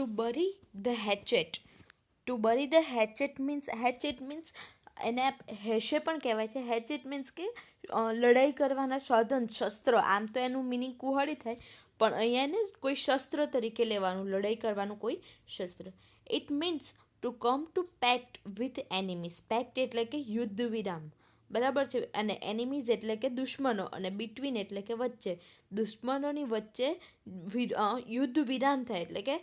Two bury the hatchet. To bury the hatchet means એને હેશે પણ કહેવાય છે. હેચેટ મીન્સ કે લડાઈ કરવાના સાધન, શસ્ત્ર. આમ તો એનું મિનિંગ કુહળી થાય, પણ અહીંયા એને કોઈ શસ્ત્ર તરીકે લેવાનું, લડાઈ કરવાનું કોઈ શસ્ત્ર. It means to come to pact with enemies. Pact એટલે કે યુદ્ધ વિરામ, બરાબર છે. અને એનિમીઝ એટલે કે દુશ્મનો, અને બિટવીન એટલે કે વચ્ચે. દુશ્મનોની વચ્ચે યુદ્ધ વિરામ થાય એટલે કે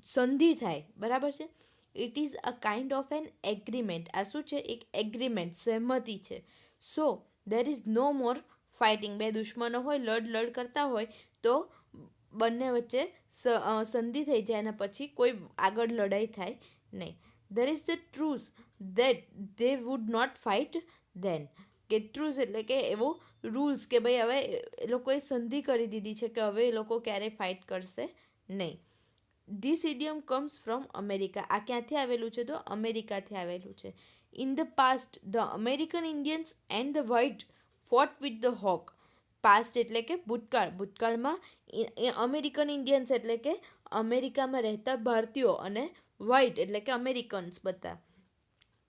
સંધિ થાય, બરાબર છે. It is a kind of an agreement. આ શું છે? એક એગ્રીમેન્ટ, સહમતિ છે. So there is no more fighting. બે દુશ્મનો હોય, લડ કરતા હોય, તો બંને વચ્ચે સંધિ થઈ જાય અને પછી કોઈ આગળ લડાઈ થાય નહીં. There is the truth that they would not fight then. કે ટ્રુથ એટલે કે એવો રૂલ્સ કે ભાઈ હવે એ લોકોએ સંધિ કરી દીધી છે કે હવે એ લોકો ક્યારેય ફાઇટ કરશે નહીં. This idiom comes from America. આ ક્યાંથી આવેલું છે? તો અમેરિકાથી આવેલું છે. In the past the American Indians and the white fought with the hawk. Past એટલે કે ભૂતકાળ. ભૂતકાળમાં અમેરિકન ઇન્ડિયન્સ એટલે કે અમેરિકામાં રહેતા ભારતીયો, અને વ્હાઇટ એટલે કે અમેરિકન્સ બધા,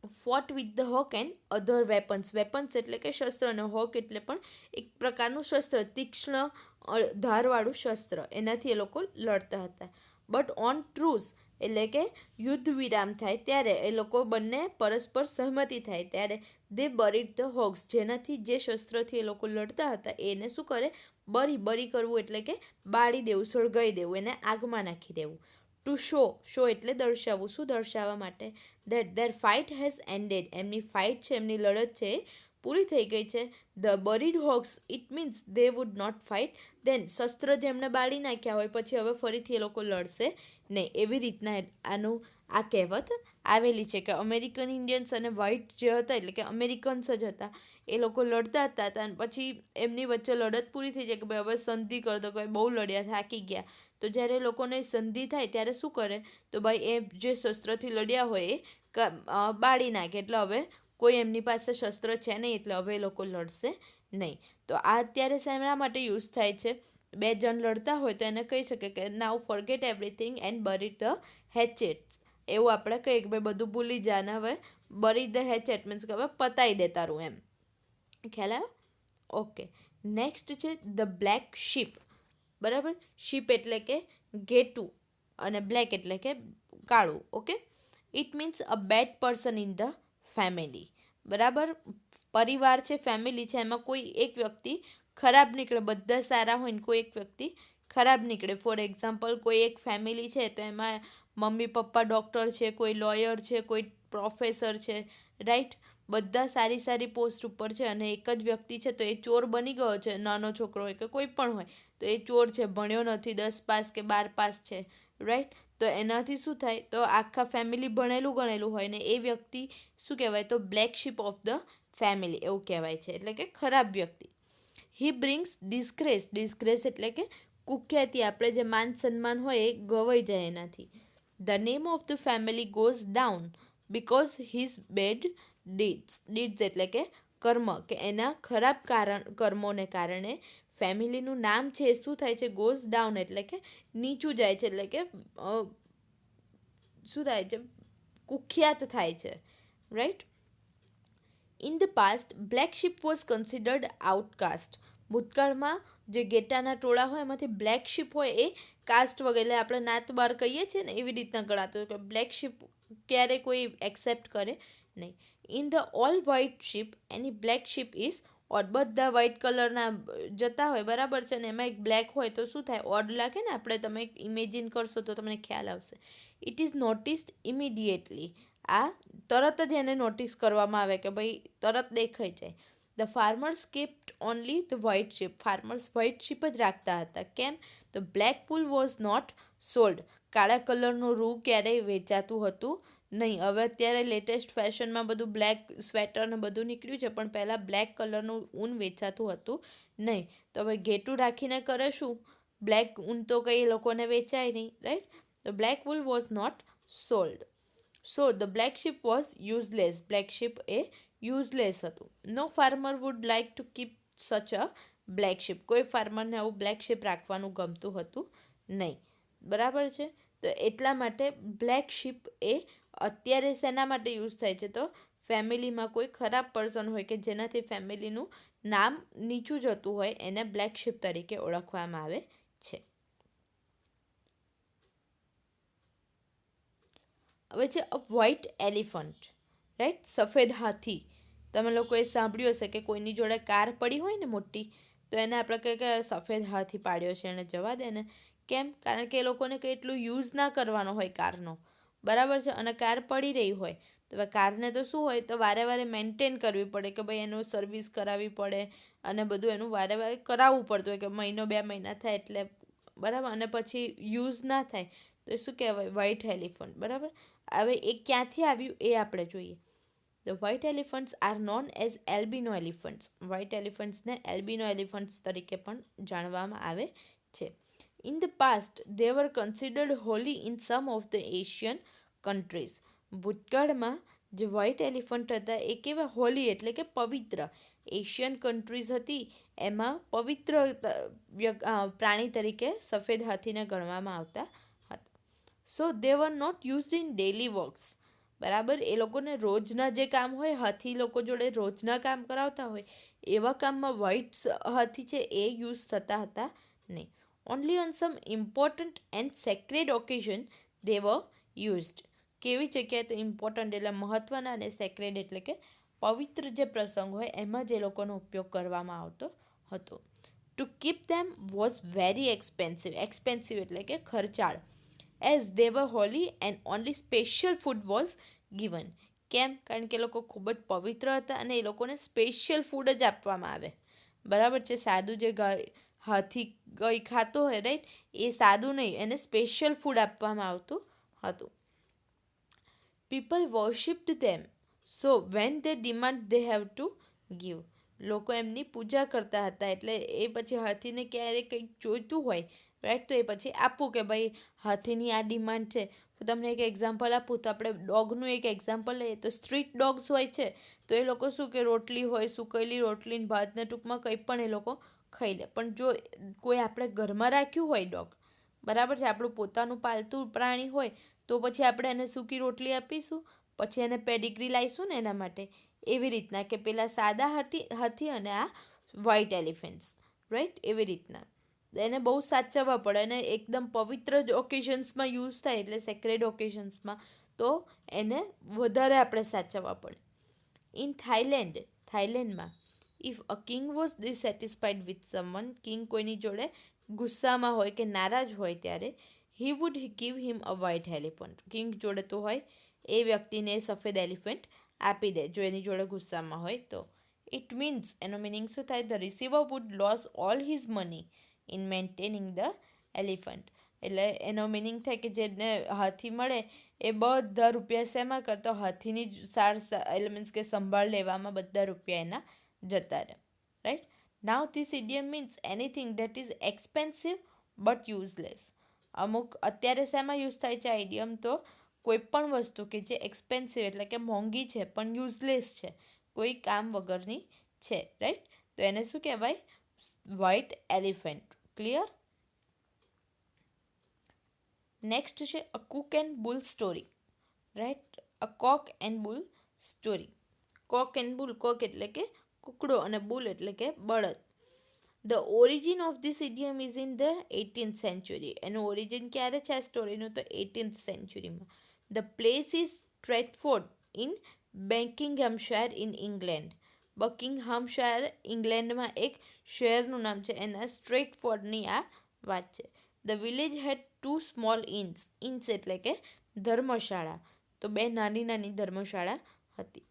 fought with the hawk and other weapons. Weapons એટલે કે શસ્ત્ર, અને હોક એટલે પણ એક પ્રકારનું શસ્ત્ર, તીક્ષ્ણ ધારવાળું શસ્ત્ર. એનાથી એ લોકો લડતા હતા. બટ ઓન ટ્રુસ એટલે કે યુદ્ધ વિરામ થાય ત્યારે એ લોકો બંને પરસ્પર સહમતિ થાય ત્યારે દે બરીડ ધ હોક્સ. જેનાથી જે શસ્ત્રથી એ લોકો લડતા હતા એને શું કરે? બરી કરવું એટલે કે બાળી દેવું, સળગાવી દેવું, એને આગમાં નાખી દેવું. ટુ શો એટલે દર્શાવવું. શું દર્શાવવા માટે? That their fight has ended. એમની ફાઇટ છે, એમની લડત છે, પૂરી થઈ ગઈ છે. The buried hawks it means they would not fight then. શસ્ત્ર જેમને બાળી નાખ્યા હોય પછી હવે ફરીથી એ લોકો લડશે નહીં. એવી રીતના આનું આ કહેવત આવેલી છે કે અમેરિકન ઇન્ડિયન્સ અને વ્હાઇટ જે હતા એટલે કે અમેરિકન્સ જ હતા, એ લોકો લડતા હતા અને પછી એમની વચ્ચે લડત પૂરી થઈ જાય કે ભાઈ હવે સંધિ કર દો, કે બહુ લડ્યા, થાકી ગયા. તો જ્યારે લોકોને સંધિ થાય ત્યારે શું કરે? તો ભાઈ એ જે શસ્ત્રથી લડ્યા હોય એ બાળી નાખે. એટલે હવે કોઈ એમની પાસે શસ્ત્ર છે નહીં, એટલે હવે એ લોકો લડશે નહીં. તો આ અત્યારે શેના માટે યુઝ થાય છે? બે જણ લડતા હોય તો એને કહી શકે કે નાઉ ફોરગેટ એવરીથિંગ એન્ડ બરી ધ હેચેટ્સ. એવું આપણે કહીએ કે ભાઈ બધું ભૂલી જા ને હવે બરી ધ હેચેટ મીન્સ કે હવે પતાવી દે તારું, એમ. ખ્યાલ આવ્યો? ઓકે. નેક્સ્ટ છે ધ બ્લેક શીપ. બરાબર. શીપ એટલે કે ઘેટું અને બ્લેક એટલે કે કાળું. Okay. It means a bad person in the family. બરાબર. પરિવાર છે, ફેમિલી છે, એમાં કોઈ એક વ્યક્તિ ખરાબ નીકળે. બધા સારા હોય ને કોઈ એક વ્યક્તિ ખરાબ નીકળે. ફોર એક્ઝામ્પલ કોઈ એક ફેમિલી છે તો એમાં મમ્મી પપ્પા ડૉક્ટર છે, કોઈ લોયર છે, કોઈ પ્રોફેસર છે, રાઈટ. બધા સારી પોસ્ટ ઉપર છે અને એક જ વ્યક્તિ છે તો એ ચોર બની ગયો છે. નાનો છોકરો હોય કે કોઈ પણ હોય તો એ ચોર છે, ભણ્યો નથી, 10 પાસ કે 12 પાસ છે, રાઈટ. તો એનાથી શું થાય? તો આખા ફેમિલી ભણેલું ગણેલું હોય ને એ વ્યક્તિ શું કહેવાય? તો black sheep of the family એવું કહેવાય છે, એટલે કે ખરાબ વ્યક્તિ. હી બ્રિંગ્સ ડિસ્ગ્રેસ. ડિસ્ગ્રેસ એટલે કે કુખ્યાતિ, આપણે જે માન સન્માન હોય એ ગવાઈ જાય એનાથી. The name of the family goes down because his bad deeds. Deeds એટલે કે કર્મ, કે એના ખરાબ કર્મોને કારણે ફેમિલીનું નામ છે એ શું થાય છે? ગોઝ ડાઉન એટલે કે નીચું જાય છે, એટલે કે શું થાય છે? કુખ્યાત થાય છે, right. In the past black sheep was considered outcast. ભૂતકાળમાં જે ગેટાના ટોળા હોય એમાંથી બ્લેક શીપ હોય એ કાસ્ટ વગેરે આપણે નાત બાર કહીએ છીએ ને એવી રીતના ગણાતું કે બ્લેક શીપ ક્યારે કોઈ એક્સેપ્ટ કરે નહીં. In the all white sheep any black sheep is odd. બધા વ્હાઇટ કલરના જતા હોય, બરાબર છે, ને એમાં એક બ્લેક હોય તો શું થાય? ઓડ લાગે ને. આપણે તમે ઇમેજિન કરશો તો તમને ખ્યાલ આવશે. It is noticed immediately. આ તરત જ એને નોટિસ કરવામાં આવે કે ભાઈ તરત દેખાઈ જાય. The farmers kept only the white sheep. Farmers white sheep જ રાખતા હતા. કેમ? તો black wool was not sold. કાળા કલરનું રૂ ક્યારેય વેચાતું હતું નહીં. હવે અત્યારે લેટેસ્ટ ફેશનમાં બધું બ્લેક સ્વેટર ને બધું નીકળ્યું છે, પણ પહેલાં બ્લેક કલરનું ઊન વેચાતું હતું નહીં. તો હવે ઘેટું રાખીને કરે શું? બ્લેક ઊન તો કંઈ એ લોકોને વેચાય નહીં, રાઈટ. તો black wool was not sold. So the black sheep was useless. Black sheep એ યુઝલેસ હતું. No farmer would like to keep such a black ship. કોઈ ફાર્મરને આવું બ્લેક શીપ રાખવાનું ગમતું હતું નહીં, બરાબર છે. તો એટલા માટે બ્લેક શીપ એ અત્યારે શેના માટે યુઝ થાય છે, તો ફેમિલીમાં કોઈ ખરાબ પર્સન હોય કે જેનાથી ફેમિલીનું નામ નીચું જતું હોય એને બ્લેક શીપ તરીકે ઓળખવામાં આવે છે. હવે છે અ વ્હાઇટ એલિફન્ટ, રાઈટ, સફેદ હાથી. તમે લોકોએ સાંભળ્યું હશે કે કોઈની જોડે કાર પડી હોય ને મોટી, તો એને આપણે કહે કે સફેદ હાથી પાડ્યો છે, એને જવા દે ને. કેમ? કારણ કે એ લોકોને કંઈ એટલું યુઝ ના કરવાનો હોય કારનો, બરાબર છે, અને કાર પડી રહી હોય તો હવે કારને તો શું હોય, તો વારે વારે મેન્ટેન કરવી પડે કે ભાઈ એનું સર્વિસ કરાવવી પડે અને બધું એનું વારે વારે કરાવવું પડતું હોય કે મહિનો 2 મહિના થાય એટલે, બરાબર, અને પછી યુઝ ના થાય તો શું કહેવાય, વ્હાઇટ એલિફન્ટ, બરાબર. હવે એ ક્યાંથી આવ્યું એ આપણે જોઈએ. The white elephants are known as albino elephants. White એલિફન્ટ્સને એલ્બિનો એલિફન્ટ્સ તરીકે પણ જાણવામાં આવે છે. In the past they were considered holy in some of the Asian countries. ભૂતકાળમાં જે વ્હાઇટ એલિફન્ટ હતા એ કેવા હોલી એટલે કે પવિત્ર એશિયન કન્ટ્રીઝ હતી એમાં પવિત્ર પ્રાણી તરીકે સફેદ હાથીને ગણવામાં આવતા હતા. So they were not used in daily works. બરાબર, એ લોકોને રોજના જે કામ હોય, હાથી લોકો જોડે રોજના કામ કરાવતા હોય એવા કામમાં વ્હાઇટ હાથી છે એ યુઝ થતા હતા નહીં. Only on some important and sacred occasion they were used. કેવી જગ્યાએ? તો ઇમ્પોર્ટન્ટ એટલે મહત્ત્વના અને સેક્રેડ એટલે કે પવિત્ર જે પ્રસંગ હોય એમાં જે લોકોનો ઉપયોગ કરવામાં આવતો હતો. To keep them was very expensive. Expensive એટલે કે ખર્ચાળ. As they were holy and only special food was given. કેમ? કારણ કે એ લોકો ખૂબ જ પવિત્ર હતા અને એ લોકોને સ્પેશિયલ ફૂડ જ આપવામાં આવે, બરાબર છે. સાદું જે હાથી ગઈ ખાતો હોય, રાઈટ, એ સાદું નહીં, એને સ્પેશિયલ ફૂડ આપવામાં આવતું હતું. People worshipped them, so when they demand they have to give. લોકો એમની પૂજા કરતા હતા એટલે એ પછી હાથીને ક્યારે કંઈક જોઈતું હોય, રાઈટ, તો એ પછી આપવું કે ભાઈ હાથીની આ ડિમાન્ડ છે. તો તમને એક એક્ઝામ્પલ આપું તો આપણે ડોગનું એક એક્ઝામ્પલ લઈએ તો સ્ટ્રીટ ડોગ્સ હોય છે તો એ લોકો શું કે રોટલી હોય, સુકયેલી રોટલી ભાતને ટૂંકમાં કંઈ પણ એ લોકો ખાઈ લે. પણ જો કોઈ આપણે ઘરમાં રાખ્યું હોય ડોગ, બરાબર છે, આપણું પોતાનું પાલતું પ્રાણી હોય તો પછી આપણે એને સૂકી રોટલી આપીશું, પછી એને પેડિગ્રી લાવીશું ને એના માટે. એવી રીતના કે પેલા સાદા હાથી અને આ વ્હાઇટ એલિફન્ટ્સ, રાઈટ, એવી રીતના એને બહુ સાચવવા પડે અને એકદમ પવિત્ર જ ઓકેઝન્સમાં યુઝ થાય એટલે સેક્રેડ ઓકેઝન્સમાં, તો એને વધારે આપણે સાચવવા પડે. ઇન થાઈલેન્ડમાં if a king was dissatisfied with someone, king કોઈની જોડે ગુસ્સામાં હોય કે નારાજ હોય ત્યારે he would give him a white elephant. King જોડે તો હોય એ વ્યક્તિને સફેદ એલિફન્ટ આપી દે જો એની જોડે ગુસ્સામાં હોય તો. ઇટ મીન્સ, એનો મિનિંગ શું થાય, the receiver would lose all his money in maintaining the elephant. એટલે એનો મિનિંગ થાય કે જેને હાથી મળે એ બધા રૂપિયા શેમાં કરતો, હાથીની જ એટલે મીન્સ કે સંભાળ લેવામાં બધા રૂપિયા એના જતા રહે, right. Now this idiom means anything that is expensive but useless. અમુક અત્યારે શેમાં યુઝ થાય છે આ ઇડિયમ, તો કોઈ પણ વસ્તુ કે જે એક્સપેન્સિવ એટલે કે મોંઘી છે પણ યુઝલેસ છે, કોઈ કામ વગરની છે, રાઈટ, તો એને શું કહેવાય, વ્હાઇટ એલિફન્ટ. ક્લિયર? નેક્સ્ટ છે a cock and bull story, right, a cock and bull story. Cock and bull, cock એટલે કે કુકડો અને બુલ એટલે કે બળદ. The origin of this idiom is in the 18th century. એનું ઓરિજિન ક્યારે છે આ સ્ટોરીનું, તો 18th સેન્ચુરીમાં. The place is Stratford in Buckinghamshire in England. Buckinghamshire ઇંગ્લેન્ડમાં એક શહેરનું નામ છે, એના સ્ટ્રેટફોર્ડની આ વાત છે. The village had 2 small ઇન્સ. Inns એટલે કે ધર્મશાળા, તો 2 નાની નાની ધર્મશાળા હતી.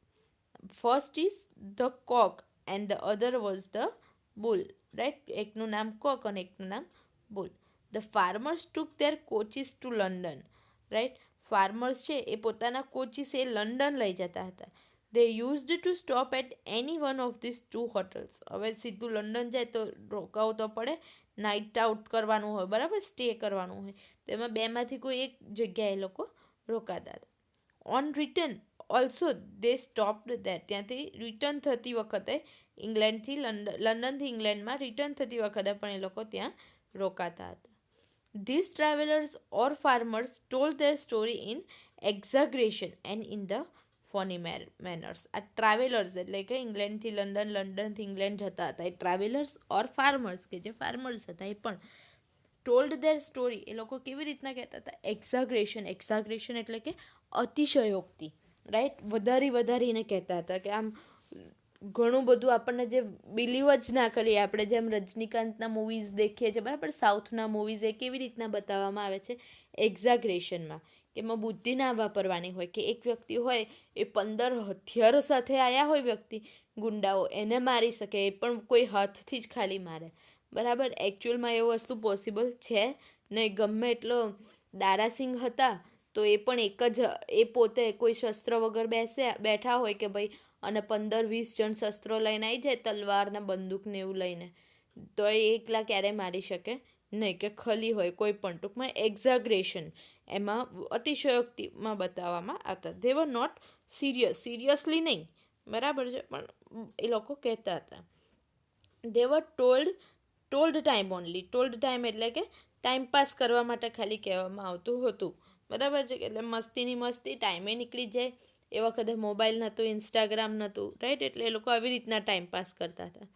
First is the cock and the other was the bull, right, એકનું નામ કોક અને એકનું નામ bull. The farmers took their coaches to London, right, farmers છે એ પોતાના કોચીસ એ લંડન લઈ જતા હતા. They used to stop at any one of these 2 hotels. હવે સીધું લંડન જાય તો રોકાવું તો પડે, નાઇટ આઉટ કરવાનું હોય, બરાબર, સ્ટે કરવાનું હોય, તો એમાં બેમાંથી કોઈ એક જગ્યાએ એ લોકો રોકાતા હતા. On return also they stopped there. ત્યાંથી રિટર્ન થતી વખતે ઇંગ્લેન્ડથી લંડનથી ઇંગ્લેન્ડમાં રિટર્ન થતી વખતે પણ એ લોકો ત્યાં રોકાતા હતા. These travelers or farmers told their story in exaggeration and in the funny manners. આ ટ્રાવેલર્સ એટલે કે ઇંગ્લેન્ડથી લંડન, લંડનથી ઇંગ્લેન્ડ જતા હતા એ ટ્રાવેલર્સ ઓર ફાર્મર્સ કે જે ફાર્મર્સ હતા એ પણ ટોલ્ડ ધેર સ્ટોરી એ લોકો કેવી રીતના કહેતા હતા? એક્ઝાગ્રેશન એટલે કે અતિશયોક્તિ, રાઈટ? વધારીને કહેતા હતા કે આમ ઘણું બધું આપણને જે બિલીવ જ ના કરીએ આપણે, જેમ રજનીકાંતના મૂવીઝ દેખીએ છીએ, બરાબર? સાઉથના મૂવીઝ એ કેવી રીતના બતાવવામાં આવે છે? એક્ઝાગ્રેશનમાં, કે એમાં બુદ્ધિ ના વાપરવાની હોય, કે એક વ્યક્તિ હોય એ 15 હથિયારો સાથે આવ્યા હોય વ્યક્તિ, ગુંડાઓ, એને મારી શકે, એ પણ કોઈ હાથથી જ ખાલી મારે, બરાબર? એકચ્યુઅલમાં એ વસ્તુ પોસિબલ છે નહીં. ગમે એટલો દારાસિંહ હતા તો એ પણ એક જ, એ પોતે કોઈ શસ્ત્ર વગર બેઠા હોય કે ભાઈ, અને 15-20 જણ શસ્ત્રો લઈને આવી જાય, તલવાર ને બંદૂક ને એવું લઈને, તો એ એકલા ક્યારેય મારી શકે નહીં, કે ખલી હોય કોઈ પણ. ટૂંકમાં એક્ઝાગ્રેશન એમાં અતિશયોક્તિમાં બતાવવામાં આવતા. દે વર નોટ સિરિયસલી નહીં, બરાબર છે, પણ એ લોકો કહેતા હતા. They were told time only. Told time એટલે કે ટાઈમ પાસ કરવા માટે ખાલી કહેવામાં આવતું હતું, બરાબર છે? એટલે મસ્તીની મસ્તી, ટાઈમે નીકળી જાય. એ વખતે મોબાઈલ નહોતું, ઇન્સ્ટાગ્રામ નહોતું, રાઈટ? એટલે એ લોકો આવી રીતના ટાઈમ પાસ કરતા હતા.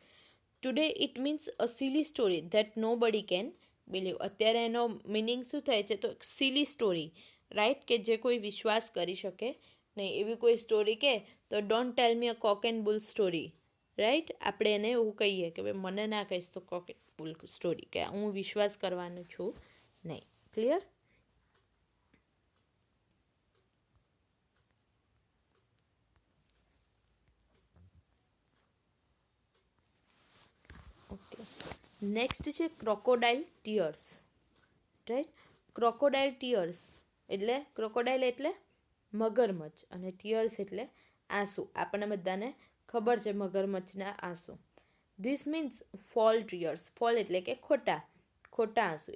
Today it means a silly story that nobody can believe. અત્યારે એનો મિનિંગ શું થાય છે? તો સિલી સ્ટોરી, રાઈટ? કે જે કોઈ વિશ્વાસ કરી શકે નહીં. એવી કોઈ સ્ટોરી કે તો don't tell me a cock and bull story, right? આપણે એને એવું કહીએ કે ભાઈ મને ના કહીશ તો કોક એન્ડ બુલ સ્ટોરી, કે હું વિશ્વાસ કરવાનું છું નહીં. ક્લિયર? ઓકે, નેક્સ્ટ છે crocodile tears, right? Crocodile tears એટલે, ક્રોકોડાઇલ એટલે મગરમચ્છ, અને ટીયર્સ એટલે આંસુ. આપણને બધાને ખબર છે મગરમચ્છના આંસુ. This means fall tears. Fall એટલે કે ખોટા આંસુ.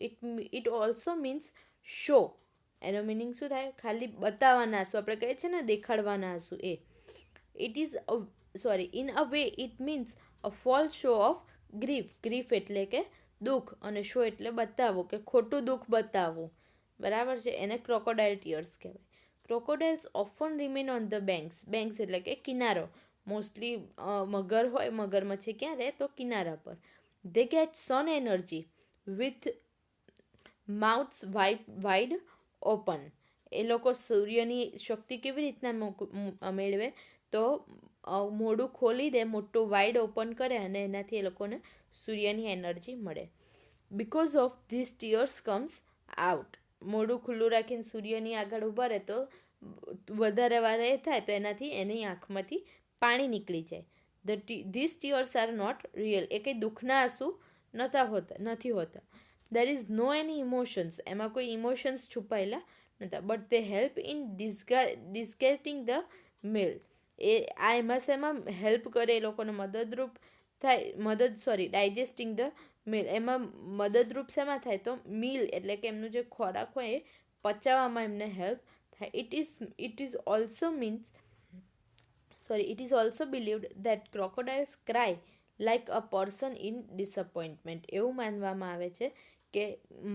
It also means show. એનો મિનિંગ શું થાય? ખાલી બતાવવાના આંસુ, આપણે કહીએ છીએ ને દેખાડવાના આંસુ, એ. It is in a way it means a false show of grief એટલે કે દુઃખ, અને શો એટલે બતાવવું, કે ખોટું દુઃખ બતાવવું, બરાબર છે? એને ક્રોકોડાઇલ ટીયર્સ કહેવાય. ક્રોકોડાઇલ્સ often remain on the banks એટલે કે કિનારો. મોસ્ટલી મગર હોય, મગરમચ્છી ક્યાં રહે? તો કિનારા પર. They get sun energy with mouths wide open. એ લોકો સૂર્યની શક્તિ કેવી રીતના મેળવે? તો મોઢું ખોલી દે, મોટું વાઇડ ઓપન કરે, અને એનાથી એ લોકોને સૂર્યની એનર્જી મળે. Because of this tears comes out. મોઢું ખુલ્લું રાખીને સૂર્યની આગળ ઊભા રહે તો વધારે વાર એ થાય તો એનાથી એની આંખમાંથી પાણી નીકળી જાય. This tears are not real. એ કંઈ દુઃખના આંસુ નથી હોતા. There is no any emotions. એમાં કોઈ ઇમોશન્સ છુપાયેલા નહોતા. But they help in digesting the meal. આ એમાં શેમાં હેલ્પ કરે? એ લોકોને મદદરૂપ થાય. Digesting the meal. એમાં મદદરૂપ શેમાં થાય? તો મિલ એટલે કે એમનું જે ખોરાક હોય એ પચાવવામાં એમને હેલ્પ થાય. It is also believed that ક્રોકોડાઇલ્સ cry like a person in disappointment. એવું માનવામાં આવે છે કે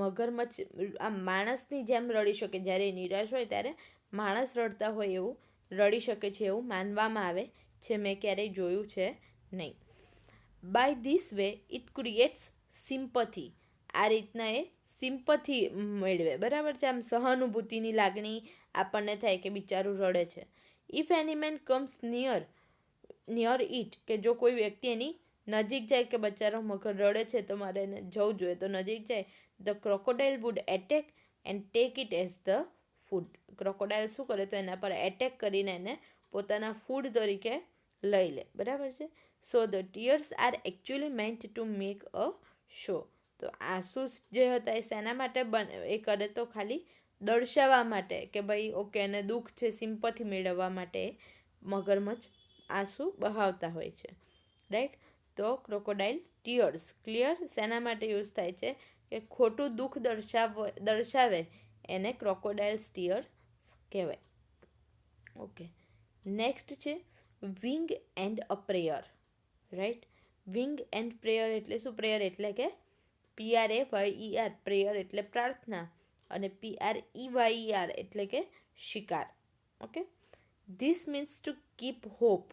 મગરમચ્છ આ માણસની જેમ રડી શકે. જ્યારે નિરાશ હોય ત્યારે માણસ રડતા હોય એવું રડી શકે છે, એવું માનવામાં આવે છે. મેં ક્યારેય જોયું છે નહીં. By this way it creates sympathy. આ રીતના એ સિમ્પથી મેળવે, બરાબર છે? આમ સહાનુભૂતિની લાગણી આપણને થાય કે બિચારું રડે છે. If any man comes near it, કે જો કોઈ વ્યક્તિ એની નજીક જાય, કે બચારો મગર રડે છે તો મારે એને જવું જોઈએ, તો નજીક જાય, the crocodile would attack and take it as the food. Crocodile શું કરે? તો એના પર એટેક કરીને એને પોતાના ફૂડ તરીકે લઈ લે, બરાબર છે? So the tears are actually meant to make a show. તો આંસુ જે હતા એ શેના માટે એ કરે? તો ખાલી દર્શાવવા માટે, કે ભાઈ ઓકે એને દુઃખ છે, સિમ્પથી મેળવવા માટે મગરમચ્છ આંસુ બહાવતા હોય છે, રાઈટ? તો ક્રોકોડાઇલ ટીયર્સ, ક્લિયર? શેના માટે યુઝ થાય છે? કે ખોટું દુઃખ દર્શાવે એને ક્રોકોડાઇલ્સ ટીયર કહેવાય. ઓકે, નેક્સ્ટ છે wing and a prayer, right? Wing and prayer એટલે શું? પ્રેયર એટલે કે PRAYER પ્રેયર એટલે પ્રાર્થના અને PREYER એટલે કે શિકાર. Okay, this means to keep hope,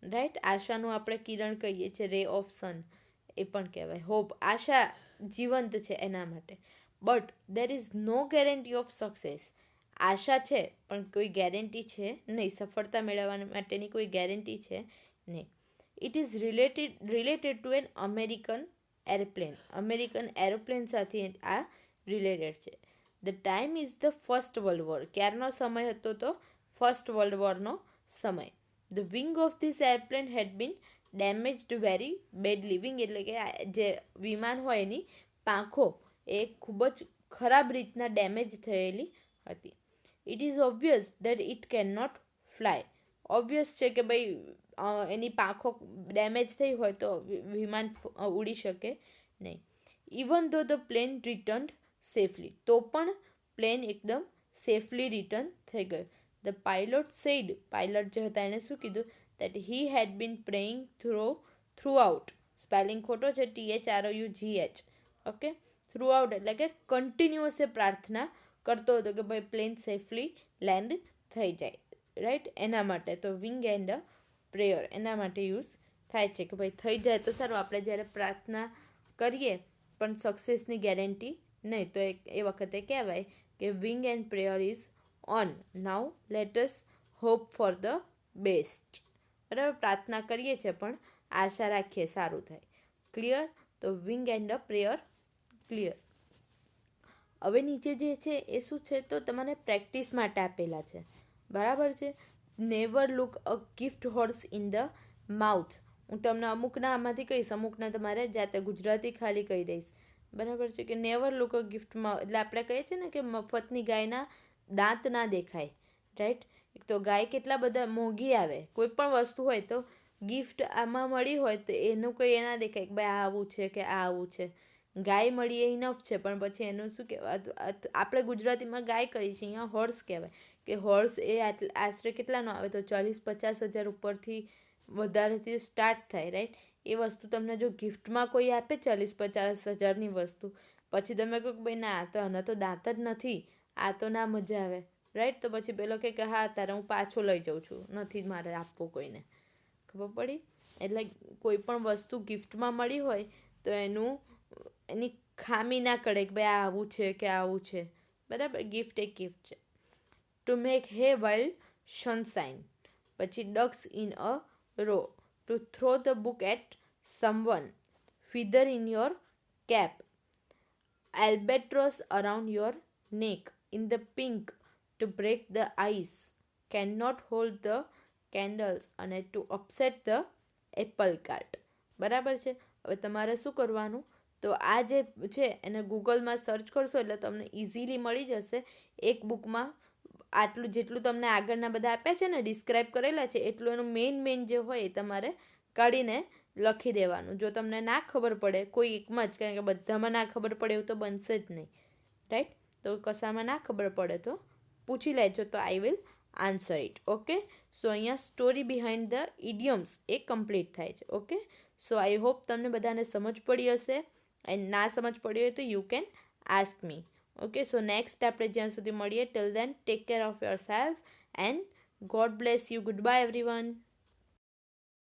right. આશાનું આપણે કિરણ કહીએ છીએ, રે ઓફ સન એ પણ કહેવાય. હોપ, આશા જીવંત છે એના માટે. But there is no guarantee of success. આશા છે પણ કોઈ ગેરંટી છે નહીં, સફળતા મેળવવા માટેની કોઈ ગેરંટી છે નહીં. It is related to an American airplane. American aeroplane સાથે આ રિલેટેડ છે. The time is the first world war. ક્યારનો સમય હતો તો ફર્સ્ટ વર્લ્ડ વોરનો સમય. The wing of this airplane had been damaged very badly. Wing એટલે કે જે વિમાન હોય એની પાંખો એ ખૂબ જ ખરાબ રીતના ડેમેજ થયેલી હતી. It is obvious that it can not fly. Obvious છે કે ભાઈ એની પાંખો ડેમેજ થઈ હોય તો વિમાન ઉડી શકે નહીં. ઇવન ધો ધ પ્લેન રિટર્ન સેફલી. તો પણ પ્લેન એકદમ સેફલી રિટર્ન થઈ ગયો. The pilot sad. પાયલટ જે હતા એણે શું કીધું? That he had been praying throughout. Spelling ખોટો છે, THROUGH. ઓકે, થ્રુ આઉટ એટલે કે કન્ટિન્યુઅસ એ પ્રાર્થના કરતો હતો કે ભાઈ પ્લેન સેફલી લેન્ડ થઈ જાય, રાઈટ. એના માટે તો વિંગ એન્ડ અ પ્રેયર એના માટે યુઝ થાય છે કે ભાઈ થઈ જાય તો સારું. આપણે જ્યારે પ્રાર્થના કરીએ પણ સક્સેસની ગેરંટી નહીં, તો એ વખતે કહેવાય કે wing and prayer is on. Now let us hope for the best. બરાબર, પ્રાર્થના કરીએ છીએ પણ આશા રાખીએ સારું થાય. ક્લિયર? તો wing and a prayer clear. હવે નીચે જે છે એ શું છે તો તમારે પ્રેક્ટિસ માટે આપેલા છે. બરાબર છે. Never look a gift horse in the mouth. હું તમને અમુકના આમાંથી કહીશ, અમુકના તમારે જાતે ગુજરાતી ખાલી કહી દઈશ. બરાબર છે કે નેવર લુક અ ગિફ્ટમાં એટલે આપણે કહીએ છીએ ને કે મફતની ગાયના દાંત ના દેખાય, રાઈટ. એક તો ગાય કેટલા બધા મોંઘી આવે, કોઈ પણ વસ્તુ હોય તો ગિફ્ટ આમાં મળી હોય તો એનું કંઈ ના દેખાય કે ભાઈ આ આવું છે કે આ આવું છે. ગાય મળી એ ઇનફ છે, પણ પછી એનું શું કહેવાય, આપણે ગુજરાતીમાં ગાય કહીએ છીએ, અહીંયા હોર્સ કહેવાય. કે હોર્સ એ આશરે કેટલાનો આવે તો 40-50 હજાર ઉપરથી વધારેથી સ્ટાર્ટ થાય, રાઈટ. એ વસ્તુ તમને જો ગિફ્ટમાં કોઈ આપે 40-50 હજારની વસ્તુ, પછી તમે કહો કે ભાઈ ના આ તો આના તો દાંત જ નથી, આ તો ના મજા આવે, રાઈટ. તો પછી પેલો કે હા તારે હું પાછો લઈ જાઉં છું, નથી મારે આપવું કોઈને. ખબર પડી? એટલે કોઈ પણ વસ્તુ ગિફ્ટમાં મળી હોય તો એની ખામી ના કરે કે ભાઈ આ આવું છે કે આવું છે. બરાબર, ગિફ્ટ એ ગિફ્ટ છે. To make hay while sunshine. પછી ducks in a row. To throw the book at someone. Feather in your cap. albatross around your neck in the pink to break the ice. Cannot hold the candles અને to upset the apple cart. બરાબર છે. હવે તમારે શું કરવાનું તો આ જે છે એને ગૂગલમાં સર્ચ કરશો એટલે તમને ઇઝીલી મળી જશે. એક બુકમાં આટલું જેટલું તમને આગળના બધા આપ્યા છે ને ડિસ્ક્રાઇબ કરેલા છે એટલું એનું મેઇન જે હોય એ તમારે કાઢીને લખી દેવાનું. જો તમને ના ખબર પડે કોઈ એકમાં જ, કારણ કે બધામાં ના ખબર પડે એવું તો બનશે જ નહીં, રાઈટ. તો કશામાં ના ખબર પડે તો પૂછી લેજો તો I will answer it. Okay, so અહીંયા સ્ટોરી બિહાઇન્ડ ધ ઇડિયમ્સ એ કમ્પ્લીટ થાય છે. ઓકે, સો આઈ હોપ તમને બધાને સમજ પડી હશે. એન્ડ ના સમજ પડી હોય તો you can ask me. Okay, so next આપણે જ્યાં સુધી મળીએ till then take care of yourself and God bless you. Goodbye everyone.